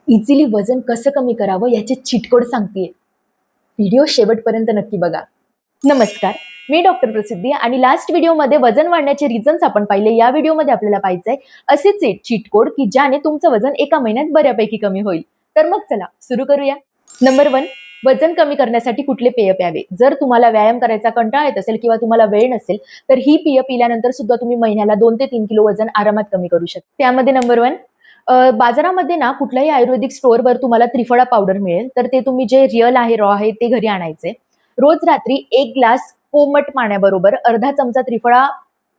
Easily वजन कसं कमी करावं याचे चीटकोड सांगतेय. व्हिडिओ शेवटपर्यंत नक्की बघा. नमस्कार, मी डॉक्टर प्रसिद्धी आणि लास्ट व्हिडिओमध्ये वजन वाढण्याचे रिझन्स आपण पाहिले. या व्हिडिओमध्ये आपल्याला पाहायचंय असेच एक चीटकोड की ज्याने तुमचं वजन एका महिन्यात बऱ्यापैकी कमी होईल. तर मग चला सुरू करूया. नंबर 1, वजन कमी करण्यासाठी कुठले पेय प्यावे. जर तुम्हाला व्यायाम करायचा कंटाळा येत असेल किंवा तुम्हाला वेळ नसेल तर ही पेय पिल्यानंतर सुद्धा तुम्ही महिन्याला 2 ते 3 किलो वजन आरामात कमी करू शकता. त्यामध्ये नंबर 1, बाजारामध्ये ना कुठल्याही आयुर्वेदिक स्टोअरवर तुम्हाला त्रिफळा पावडर मिळेल. तर ते तुम्ही जे रिअल आहे, रॉ आहे ते घरी आणायचे. रोज रात्री 1 ग्लास कोमट पाण्याबरोबर अर्धा चमचा त्रिफळा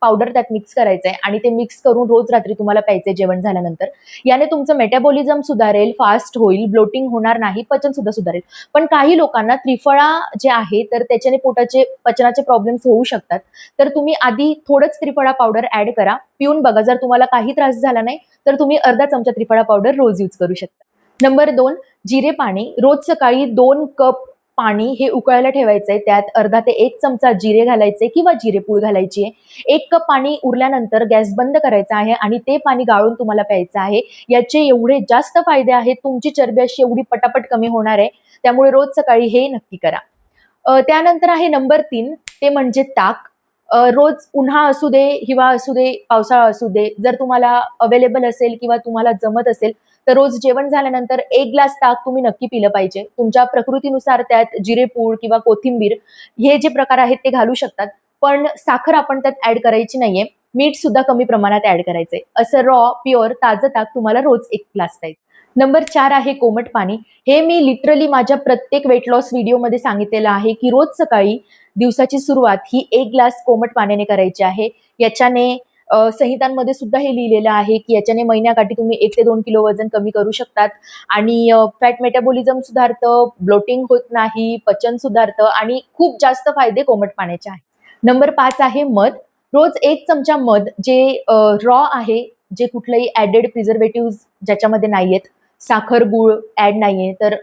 पावडर त्यात मिक्स करायचंय आणि ते मिक्स करून रोज रात्री तुम्हाला प्यायचंय जेवण झाल्यानंतर. याने तुमचं मेटाबॉलिझम सुधारेल, फास्ट होईल, ब्लोटिंग होणार नाही, पचन सुद्धा सुधारेल. पण काही लोकांना त्रिफळा जे आहे तर त्याच्याने पोटाचे पचनाचे प्रॉब्लेम्स होऊ शकतात. तर तुम्ही आधी थोडंच त्रिफळा पावडर ऍड करा, पिऊन बघा. जर तुम्हाला काही त्रास झाला नाही तर तुम्ही अर्धा चमचा त्रिफळा पावडर रोज यूज करू शकता. नंबर 2, जिरे पाणी. रोज सकाळी 2 कप पाणी हे उकळायला ठेवायचंय. त्यात अर्धा ते 1 चमचा जिरे घालायचे किंवा जिरेपूड घालायची आहे. 1 कप पाणी उरल्यानंतर गॅस बंद करायचा आहे आणि ते पाणी गाळून तुम्हाला प्यायचं आहे. याचे एवढे जास्त फायदे आहेत, तुमची चरबी अशी एवढी पटापट कमी होणार आहे. त्यामुळे रोज सकाळी हे नक्की करा. त्यानंतर आहे नंबर 3, ते म्हणजे ताक. रोज उन्हाळा असू दे, हिवाळा असू दे, पावसाळा असू दे, जर तुम्हाला अवेलेबल असेल किंवा तुम्हाला जमत असेल तर रोज जेवण झाल्यानंतर 1 ग्लास ताक तुम्ही नक्की पिलं पाहिजे. तुमच्या प्रकृतीनुसार त्यात जिरेपूड किंवा कोथिंबीर हे जे प्रकार आहेत ते घालू शकतात. पण साखर आपण त्यात ऍड करायची नाहीये. मीठ सुद्धा कमी प्रमाणात ऍड करायचंय. असं रॉ प्युअर ताजं ताक तुम्हाला रोज 1 ग्लास प्यायचं. नंबर 4 आहे कोमट पाणी. हे मी लिटरली माझ्या प्रत्येक वेट लॉस व्हिडिओमध्ये सांगितलेलं आहे की रोज सकाळी दिवसाची सुरुवात ही 1 ग्लास कोमट पाण्याने करायची आहे. याच्याने संहितांमध्ये सुद्धा हे लिहिलेलं आहे की याच्याने महिन्याकाठी तुम्ही 1 ते 2 किलो वजन कमी करू शकतात आणि फॅट मेटाबॉलिझम सुधारतं, ब्लोटिंग होत नाही, पचन सुधारतं आणि खूप जास्त फायदे कोमट पाण्याचे आहेत. नंबर 5 आहे मध. रोज 1 चमचा मध जे रॉ आहे, जे कुठलंही ऍडेड प्रिझर्वेटिव्ह ज्याच्यामध्ये नाहीयेत, साखर, गूळ ऍड नाहीये, तर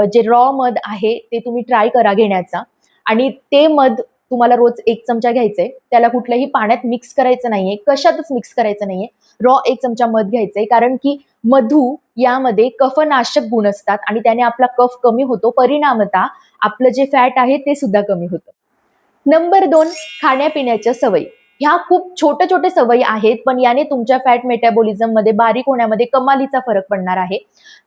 जे रॉ मध आहे ते तुम्ही ट्राय करा घेण्याचा. आणि ते मध तुम्हाला रोज 1 चमचा घ्यायचंय. त्याला कुठल्याही पाण्यात मिक्स करायचं नाहीये, कशातच मिक्स करायचं नाहीये. रॉ 1 चमचा मध घ्यायचंय, कारण की मधू यामध्ये कफनाशक गुण असतात आणि त्याने आपला कफ कमी होतो. परिणामतः आपलं जे फॅट आहे ते सुद्धा कमी होतं. नंबर 2, खाण्यापिण्याच्या सवयी. ह्या खूप छोटे छोटे सवयी आहेत, पण याने तुमच्या फॅट मेटाबॉलिझम मध्ये बारीक होण्यामध्ये कमालीचा फरक पडणार आहे.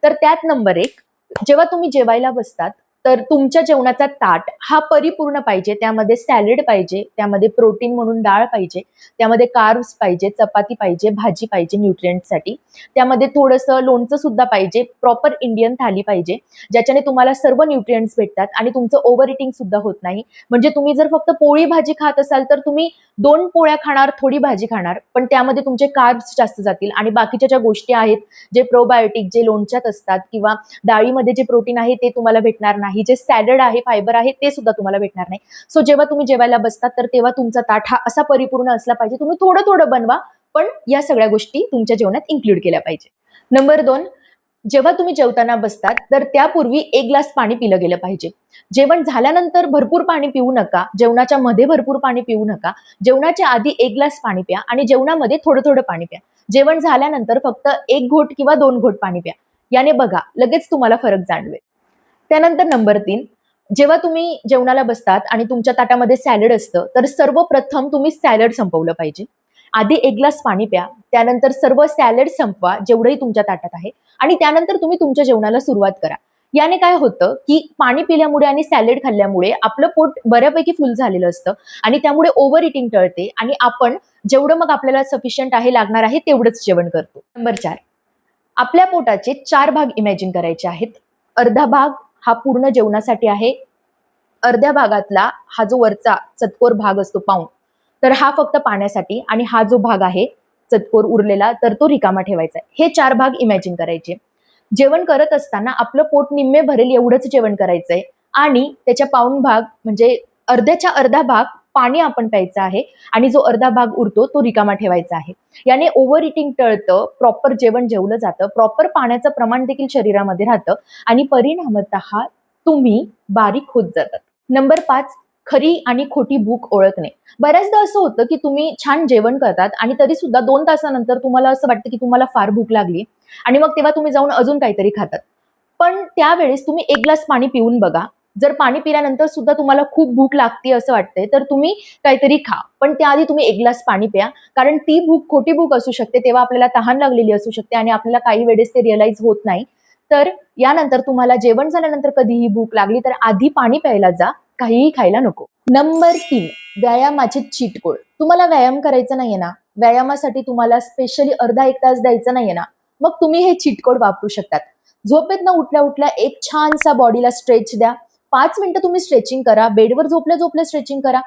तर त्यात नंबर 1, जेव्हा तुम्ही जेवायला बसतात तर तुमच्या जेवणाचा ताट हा परिपूर्ण पाहिजे. त्यामध्ये सॅलड पाहिजे, त्यामध्ये प्रोटीन म्हणून डाळ पाहिजे, त्यामध्ये कार्ब्स पाहिजे, चपाती पाहिजे, भाजी पाहिजे न्यूट्रिएंटसाठी. त्यामध्ये थोडंसं लोणचं सुद्धा पाहिजे. प्रॉपर इंडियन थाली पाहिजे, ज्याच्याने तुम्हाला सर्व न्यूट्रिएंट्स भेटतात आणि तुमचं ओव्हर इटिंग सुद्धा होत नाही. म्हणजे तुम्ही जर फक्त पोळी भाजी खात असाल तर तुम्ही 2 पोळ्या खाणार, थोडी भाजी खाणार, पण त्यामध्ये तुमचे कार्ब्स जास्त जातील आणि बाकीच्या ज्या गोष्टी आहेत, जे प्रोबायोटिक जे लोणच्यात असतात किंवा डाळीमध्ये जे प्रोटीन आहे ते तुम्हाला भेटणार नाही. जे सॅलड आहे, फायबर आहे ते सुद्धा तुम्हाला भेटणार नाही. सो जेव्हा तुम्ही जेवायला बसतात तर तेव्हा तुमचा ताट हा असा परिपूर्ण असला पाहिजे. तुम्ही थोडं थोडं बनवा, पण या सगळ्या गोष्टी तुमच्या जेवणात इन्क्लूड केल्या पाहिजे. नंबर 2, जेव्हा तुम्ही जेवताना बसतात तर त्यापूर्वी 1 ग्लास पाणी पिलं गेलं पाहिजे. जेवण झाल्यानंतर भरपूर पाणी पिऊ नका, जेवणाच्या मध्ये भरपूर पाणी पिऊ नका. जेवणाच्या आधी 1 ग्लास पाणी प्या आणि जेवणामध्ये थोडं थोडं पाणी प्या. जेवण झाल्यानंतर फक्त 1 घोट किंवा 2 घोट पाणी प्या. याने बघा लगेच तुम्हाला फरक जाणवेल. त्यानंतर नंबर 3, जेव्हा तुम्ही जेवणाला बसतात आणि तुमच्या ताटामध्ये सॅलड असतं तर सर्वप्रथम तुम्ही सॅलड संपवलं पाहिजे. आधी 1 ग्लास पाणी प्या, त्यानंतर सर्व सॅलड संपवा जेवढंही तुमच्या ताटात आहे आणि त्यानंतर तुम्ही तुमच्या जेवणाला सुरुवात करा. याने काय होतं की पाणी पिल्यामुळे आणि सॅलड खाल्ल्यामुळे आपलं पोट बऱ्यापैकी फुल झालेलं असतं आणि त्यामुळे ओव्हर इटिंग टळते आणि आपण जेवढं मग आपल्याला सफिशियंट आहे, लागणार आहे तेवढंच जेवण करतो. नंबर 4, आपल्या पोटाचे 4 भाग इमॅजिन करायचे आहेत. अर्धा भाग हा पूर्ण जेवणासाठी आहे. अर्ध्या भागातला हा जो वरचा चतकोर भाग असतो पाऊण, तर हा फक्त पाण्यासाठी आणि हा जो भाग आहे चतकोर उरलेला तर तो रिकामा ठेवायचा आहे. हे 4 भाग इमॅजिन करायचे. जेवण करत असताना आपलं पोट निम्मे भरेल एवढंच जेवण करायचंय आणि त्याच्या पाऊण भाग म्हणजे अर्ध्याच्या अर्धा भाग पाणी आपण प्यायचं आहे आणि जो अर्धा भाग उरतो तो रिकामा ठेवायचा आहे. याने ओव्हर इटिंग टळतं, प्रॉपर जेवण जेवलं जातं, प्रॉपर पाण्याचं प्रमाण देखील शरीरामध्ये राहतं आणि परिणामतः तुम्ही बारीक होत जातात. नंबर 5, खरी आणि खोटी भूक ओळखणे. बऱ्याचदा असं होतं की तुम्ही छान जेवण करतात आणि तरी सुद्धा 2 तासानंतर तुम्हाला असं वाटतं की तुम्हाला फार भूक लागली आणि मग तेव्हा तुम्ही जाऊन अजून काहीतरी खातात. पण त्यावेळेस तुम्ही 1 ग्लास पाणी पिऊन बघा. जर पाणी पिल्यानंतर सुद्धा तुम्हाला खूप भूक लागते असं वाटतंय, तर तुम्ही काहीतरी खा. पण त्याआधी तुम्ही 1 ग्लास पाणी प्या. कारण ती भूक खोटी भूक असू शकते. तेव्हा आपल्याला तहान लागलेली असू शकते आणि आपल्याला काही वेळेस ते रिअलाईज होत नाही. तर यानंतर तुम्हाला जेवण झाल्यानंतर कधीही भूक लागली तर आधी पाणी प्यायला जा, काहीही खायला नको. नंबर 3, व्यायामाची चीट कोड. तुम्हाला व्यायाम करायचा नाहीये ना, व्यायामासाठी तुम्हाला स्पेशली अर्धा 1 तास द्यायचा नाहीये ना, मग तुम्ही हे चीट कोड वापरू शकतात. झोपेतनं उठल्या उठल्या एक छानसा बॉडीला स्ट्रेच द्या. 5 मिनिटं तुम्ही स्ट्रेचिंग करा. बेडवर झोपल्या झोपल्या स्ट्रेचिंग करा.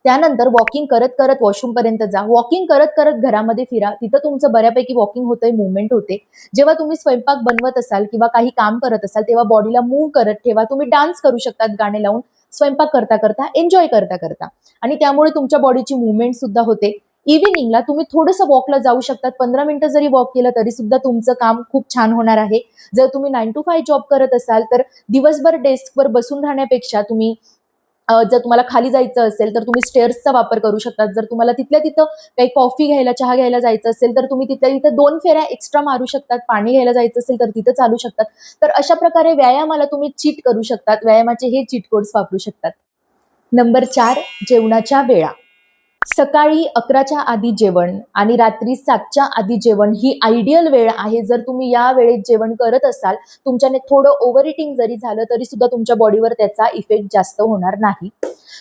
त्यानंतर वॉकिंग करत करत वॉशरूम पर्यंत जा. वॉकिंग करत करत घरामध्ये फिरा. तिथं तुमचं बऱ्यापैकी वॉकिंग होतंय, मुवमेंट होते. जेव्हा तुम्ही स्वयंपाक बनवत असाल किंवा काही काम करत असाल तेव्हा बॉडीला मूव्ह करत ठेवा. तुम्ही डान्स करू शकतात गाणे लावून, स्वयंपाक करता करता, एन्जॉय करता करता, आणि त्यामुळे तुमच्या बॉडीची मुवमेंट सुद्धा होते. इव्हिनिंगला तुम्ही थोडंसं वॉकला जाऊ शकतात. 15 मिनिटं जरी वॉक केलं तरी सुद्धा तुमचं काम खूप छान होणार आहे. जर तुम्ही 9 to 5 जॉब करत असाल तर दिवसभर डेस्कवर बसून राहण्यापेक्षा तुम्ही जर तुम्हाला खाली जायचं असेल तर तुम्ही स्टेअर्सचा वापर करू शकता. जर तुम्हाला तिथल्या तिथं काही कॉफी घ्यायला, चहा घ्यायला जायचं असेल तर तुम्ही तिथल्या तिथं 2 फेऱ्या एक्स्ट्रा मारू शकतात. पाणी घ्यायला जायचं असेल तर तिथं चालू शकतात. तर अशा प्रकारे व्यायामाला तुम्ही चीट करू शकतात. व्यायामाचे हे चीट कोड्स वापरू शकतात. नंबर 4, जेवणाच्या वेळा. सकाळी 11च्या आधी जेवण आणि रात्री 7च्या आधी जेवण ही आयडियल वेळ आहे. जर तुम्ही या वेळेत जेवण करत असाल, तुमच्याने थोडं ओव्हर इटिंग जरी झालं तरी सुद्धा तुमच्या बॉडीवर त्याचा इफेक्ट जास्त होणार नाही.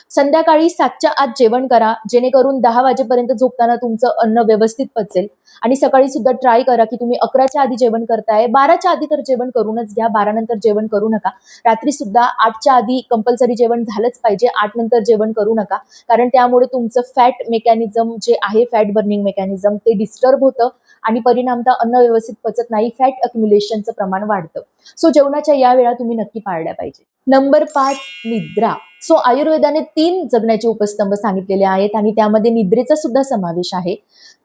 संध्याकाळी 7च्या आत जेवण करा, जेणेकरून 10 वाजेपर्यंत झोपताना तुमचं अन्न व्यवस्थित पचेल. आणि सकाळी सुद्धा ट्राय करा की तुम्ही 11च्या आधी जेवण करताय, 12च्या आधी तर जेवण करूनच घ्या, 12 नंतर जेवण करू नका. रात्री सुद्धा 8च्या आधी कंपल्सरी जेवण झालंच पाहिजे, 8 नंतर जेवण करू नका. कारण त्यामुळे तुमचं फॅट मेकॅनिझम जे आहे, फॅट बर्निंग मेकॅनिझम, ते डिस्टर्ब होतं आणि परिणामतः अन्न व्यवस्थित पचत नाही, फॅट अक्युम्युलेशनचं प्रमाण वाढतं. सो जेवणाच्या या वेळा तुम्ही नक्की पाळल्या पाहिजे. नंबर 5, निद्रा. सो आयुर्वेदाने 3 जगण्याचे उपस्तंभ सांगितलेले आहेत आणि त्यामध्ये निद्रेचा सुद्धा समावेश आहे.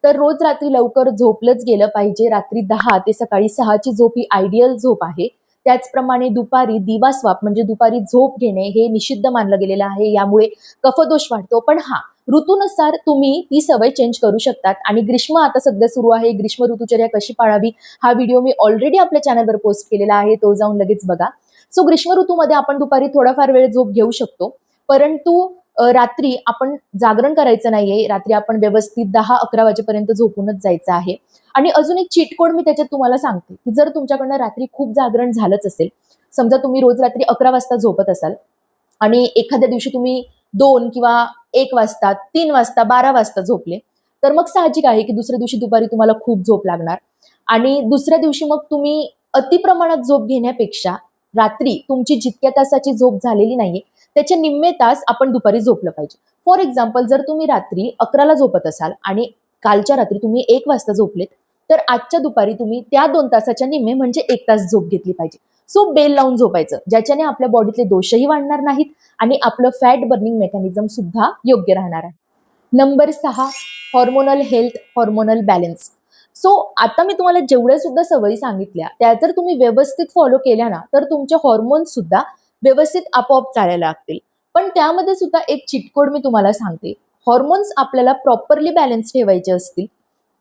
तर रोज रात्री लवकर झोपलंच गेलं पाहिजे. रात्री 10 ते सकाळी 6ची झोप ही आयडियल झोप आहे. त्याचप्रमाणे दुपारी दिवास्वाप म्हणजे दुपारी झोप घेणे हे निषिद्ध मानलं गेलेलं आहे. यामुळे कफदोष वाढतो. पण ऋतूनुसार तुम्ही ती सवय चेंज करू शकतात. आणि ग्रीष्म आता सध्या सुरू आहे, ग्रीष्म ऋतुचर्या कशी पाळावी हा व्हिडिओ मी ऑलरेडी आपल्या चॅनलवर पोस्ट केलेला आहे, तो जाऊन लगेच बघा. सो ग्रीष्म ऋतूमध्ये आपण दुपारी थोडाफार वेळ झोप घेऊ शकतो, परंतु रात्री आपण जागरण करायचं नाहीये. रात्री आपण व्यवस्थित 10-11 वाजेपर्यंत झोपूनच जायचं आहे. आणि अजून एक चीट कोड मी त्याच्यात तुम्हाला सांगते की जर तुमच्याकडनं रात्री खूप जागरण झालंच असेल, समजा तुम्ही रोज रात्री 11 वाजता झोपत असाल आणि एखाद्या दिवशी तुम्ही 2 किंवा 1 वाजता, 3 वाजता, 12 वाजता झोपले, तर मग साहजिक आहे की दुसऱ्या दिवशी दुपारी तुम्हाला खूप झोप लागणार. आणि दुसऱ्या दिवशी मग तुम्ही अतिप्रमाणात झोप घेण्यापेक्षा रात्री तुमची जितक्या तासाची झोप झालेली नाहीये त्याचे निम्मे तास आपण दुपारी झोपलं पाहिजे. फॉर एक्झाम्पल, जर तुम्ही रात्री 11ला झोपत असाल आणि कालच्या रात्री तुम्ही 1 वाजता झोपलेत, तर आजच्या दुपारी तुम्ही त्या 2 तासाच्या निम्मे म्हणजे 1 तास झोप घेतली पाहिजे. सो बेल लावून झोपायचं, ज्याच्याने आपल्या बॉडीतले दोषही वाढणार नाहीत आणि आपलं फॅट बर्निंग मेकॅनिझम सुद्धा योग्य राहणार आहे. Number 6, hormonal health, hormonal balance. So आता मी तुम्हाला जेवढ्या सुद्धा सवयी सांगितल्या त्या जर तुम्ही व्यवस्थित फॉलो केल्या ना, तर तुमचे हॉर्मोन्स सुद्धा व्यवस्थित आपोआप चालायला लागतील. पण त्यामध्ये सुद्धा एक चिटकोड मी तुम्हाला सांगते. हॉर्मोन्स आपल्याला प्रॉपरली बॅलन्स ठेवायचे असतील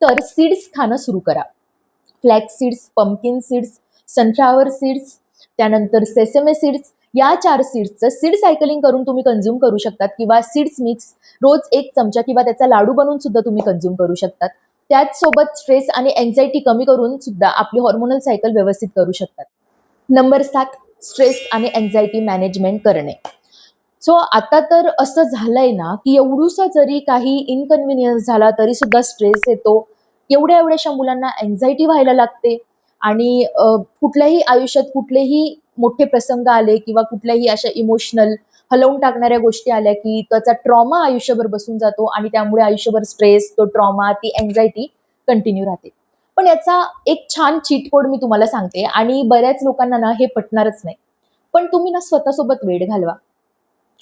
तर सीड्स खाणं सुरू करा. Flax seeds, pumpkin seeds, sunflower seeds, त्यानंतर सेसेमे सीड्स, या 4 सीड्सचं सीड सायकलिंग करून तुम्ही कंझ्युम करू शकतात किंवा सीड्स मिक्स रोज 1 चमचा किंवा त्याचा लाडू बनवून सुद्धा तुम्ही कंझ्युम करू शकतात. त्याचसोबत स्ट्रेस आणि एन्झायटी कमी करून सुद्धा आपली हॉर्मोनल सायकल व्यवस्थित करू शकतात. नंबर 7, स्ट्रेस आणि एन्झायटी मॅनेजमेंट करणे. सो आता तर असं झालंय ना की एवढूसा जरी काही इनकन्व्हिनियन्स झाला तरी सुद्धा स्ट्रेस येतो. एवढ्या एवढ्याशा मुलांना एन्झायटी व्हायला लागते आणि कुठल्याही आयुष्यात कुठलेही मोठे प्रसंग आले किंवा कुठल्याही अशा इमोशनल हलवून टाकणाऱ्या गोष्टी आल्या की त्याचा ट्रॉमा आयुष्यभर बसून जातो आणि त्यामुळे आयुष्यभर स्ट्रेस, तो ट्रॉमा, ती एन्झायटी कंटिन्यू राहते. पण याचा एक छान चीट कोड मी तुम्हाला सांगते आणि बऱ्याच लोकांना ना हे पटणारच नाही. पण तुम्ही ना स्वतःसोबत वेळ घालवा.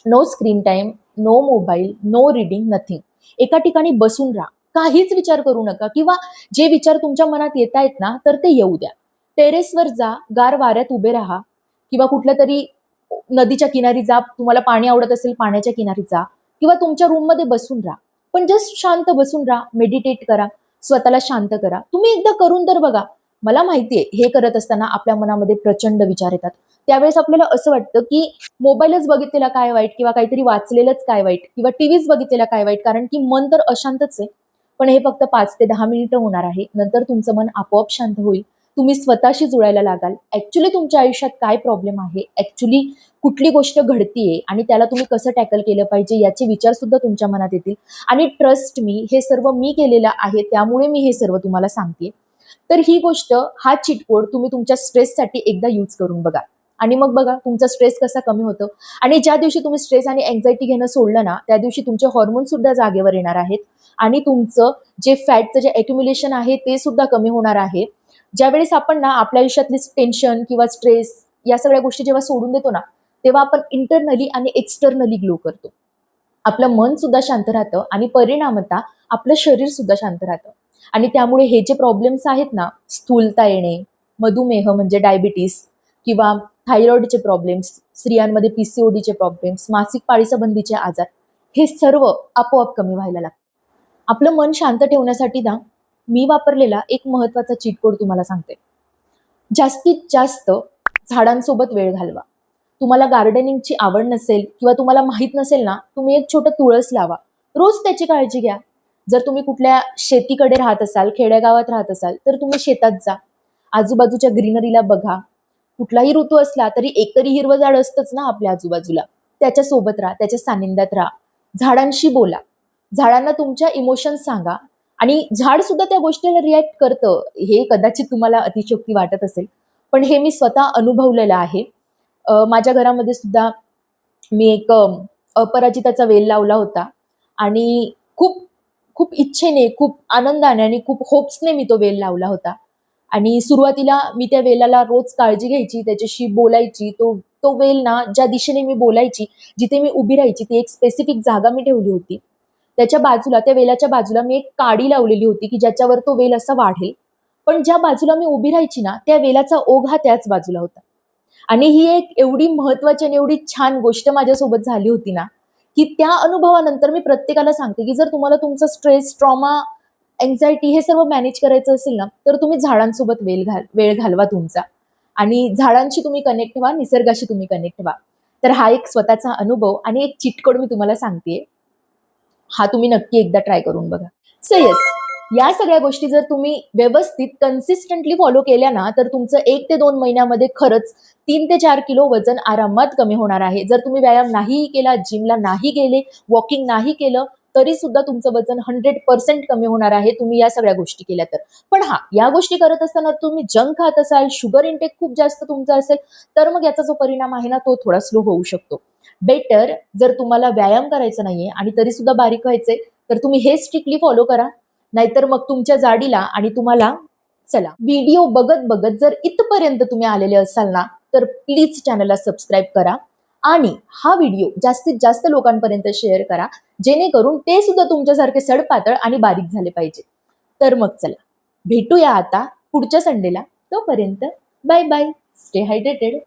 No screen time, no mobile, no reading, nothing. एका ठिकाणी बसून राहा, काहीच विचार करू नका किंवा जे विचार तुमच्या मनात येत आहेत ना तर ते येऊ द्या. टेरेसवर जा, गार वाऱ्यात उभे राहा किंवा कुठल्या तरी नदीच्या किनारी जा, तुम्हाला पाणी आवडत असेल पाण्याच्या किनारी जा किंवा तुमच्या रूममध्ये बसून राहा. पण जस्ट शांत बसून राहा, मेडिटेट करा, स्वतःला शांत करा. तुम्ही एकदा करून तर बघा. मला माहितीये हे करत असताना आपल्या मनामध्ये प्रचंड विचार येतात. त्यावेळेस आपल्याला असं वाटतं की मोबाईलच बघितलेला काय वाईट, किंवा काहीतरी वाचलेलंच काय वाईट, किंवा टीव्हीच बघितलेला काय वाईट, कारण की मन तर अशांतच आहे. पण हे फक्त 5 ते 10 मिनिटं होणार आहे. नंतर तुमचं मन आपोआप शांत होईल. तुम्ही स्वतःशी जुळायला लागाल. ऍक्च्युली तुमच्या आयुष्यात काय प्रॉब्लेम आहे, ऍक्च्युली कुठली गोष्ट घडतीये आणि त्याला तुम्ही कसं टॅकल केलं पाहिजे याचे विचार सुद्धा तुमच्या मनात येतील. आणि ट्रस्ट मी, हे सर्व मी केलेलं आहे, त्यामुळे मी हे सर्व तुम्हाला सांगते. तर ही गोष्ट, हा चीट कोड तुम्ही तुमच्या स्ट्रेससाठी एकदा यूज करून बघा. आणि मग बघा तुमचा स्ट्रेस कसा कमी होतो. आणि ज्या दिवशी तुम्ही स्ट्रेस आणि अँझायटी घेणं सोडलं ना, त्या दिवशी तुमचे हॉर्मोन सुद्धा जागेवर येणार आहेत. आणि तुमचं जे फॅटचं जे एक्युम्युलेशन आहे ते सुद्धा कमी होणार आहे. ज्यावेळेस आपण ना आपल्या आयुष्यातली टेन्शन किंवा स्ट्रेस या सगळ्या गोष्टी जेव्हा सोडून देतो ना, तेव्हा आपण इंटरनली आणि एक्सटर्नली ग्लो करतो. आपलं मन सुद्धा शांत राहतं आणि परिणामतः आपलं शरीर सुद्धा शांत राहतं. आणि त्यामुळे हे जे प्रॉब्लेम्स आहेत ना, स्थूलता येणे, मधुमेह म्हणजे डायबिटीस, किंवा थायरॉइडचे प्रॉब्लेम्स, स्त्रियांमध्ये पीसीओडीचे प्रॉब्लेम्स, मासिक पाळीसंबंधीचे आजार, हे सर्व आपोआप कमी व्हायला लागतं. आपलं मन शांत ठेवण्यासाठी ना, मी वापरलेला एक महत्वाचा चीट कोड तुम्हाला सांगते. जास्तीत जास्त झाडांसोबत वेळ घालवा. तुम्हाला गार्डनिंगची आवड नसेल किंवा तुम्हाला माहित नसेल ना, तुम्ही एक छोटं तुळस लावा. रोज त्याची काळजी घ्या. जर तुम्ही कुठल्या शेतीकडे राहत असाल, खेडेगावात राहत असाल, तर तुम्ही शेतात जा. आजूबाजूच्या ग्रीनरीला बघा. कुठलाही ऋतू असला तरी एकतरी हिरवं झाड असतंच ना आपल्या आजूबाजूला. त्याच्यासोबत राहा, त्याच्या सानिध्यात राहा. झाडांशी बोला. झाडांना तुमच्या इमोशन्स सांगा. आणि झाड सुद्धा त्या गोष्टीला रिॲक्ट करतं. हे कदाचित तुम्हाला अतिशयोक्ती वाटत असेल, पण हे मी स्वतः अनुभवलेलं आहे. माझ्या घरामध्ये सुद्धा मी एक अपराजिताचा वेल लावला होता. आणि खूप खूप इच्छेने, खूप आनंदाने आणि खूप होप्सने मी तो वेल लावला होता. आणि सुरुवातीला मी त्या वेलाला रोज काळजी घ्यायची, त्याच्याशी बोलायची. तो तो वेल ना ज्या दिशेने मी बोलायची, जिथे मी उभी राहायची, ती एक स्पेसिफिक जागा मी ठेवली होती. त्याच्या बाजूला, त्या वेलाच्या बाजूला मी एक काडी लावलेली होती की ज्याच्यावर तो वेल असा वाढेल. पण ज्या बाजूला मी उभी राहायची ना, त्या वेलाचा ओघ हा त्याच बाजूला होता. आणि ही एक एवढी महत्वाची आणि एवढी छान गोष्ट माझ्यासोबत झाली होती ना, की त्या अनुभवानंतर मी प्रत्येकाला सांगते की जर तुम्हाला तुमचा स्ट्रेस, ट्रॉमा, अँक्झायटी हे सर्व मॅनेज करायचं असेल ना, तर तुम्ही झाडांसोबत वेळ घालवा तुमचा. आणि झाडांशी तुम्ही कनेक्ट व्हा, निसर्गाशी तुम्ही कनेक्ट व्हा. तर हा एक स्वतःचा अनुभव आणि एक चीट कोड मी तुम्हाला सांगतेय. हा तुम्ही नक्की एकदा ट्राय करून बघा. सो येस, या सगळ्या गोष्टी जर तुम्ही व्यवस्थित कन्सिस्टंटली फॉलो केल्या ना, तर तुमचं 1 ते 2 महिन्यामध्ये खरंच 3 ते 4 किलो वजन आरामात कमी होणार आहे. जर तुम्ही व्यायाम नाही केला, जिमला नाही गेले, वॉकिंग नाही केलं, तरी सुद्धा तुमचं वजन 100% कमी होणार आहे, तुम्ही या सगळ्या गोष्टी केल्या तर. पण हा, या गोष्टी करत असताना तुम्ही जंक खात असाल, शुगर इंटेक खूप जास्त तुमचा असेल, तर मग याचा जो परिणाम आहे ना, तो थोडा स्लो होऊ शकतो. बेटर, जर तुम्हाला व्यायाम करायचा नाहीये आणि तरी सुद्धा बारीक व्हायचंय, तर तुम्ही हे स्ट्रिक्टली फॉलो करा. नाहीतर मग तुमच्या जाडीला आणि तुम्हाला, चला, व्हिडिओ बघत बघत जर इथपर्यंत तुम्ही आलेले असाल ना, तर प्लीज चॅनलला सबस्क्राईब करा. आणि हा व्हिडिओ जास्तीत जास्त लोकांपर्यंत शेअर करा, जेणेकरून ते सुद्धा तुमच्यासारखे सडपातळ आणि बारीक झाले पाहिजे. तर मग चला, भेटूया आता पुढच्या संडेला. तोपर्यंत बाय बाय. Stay hydrated.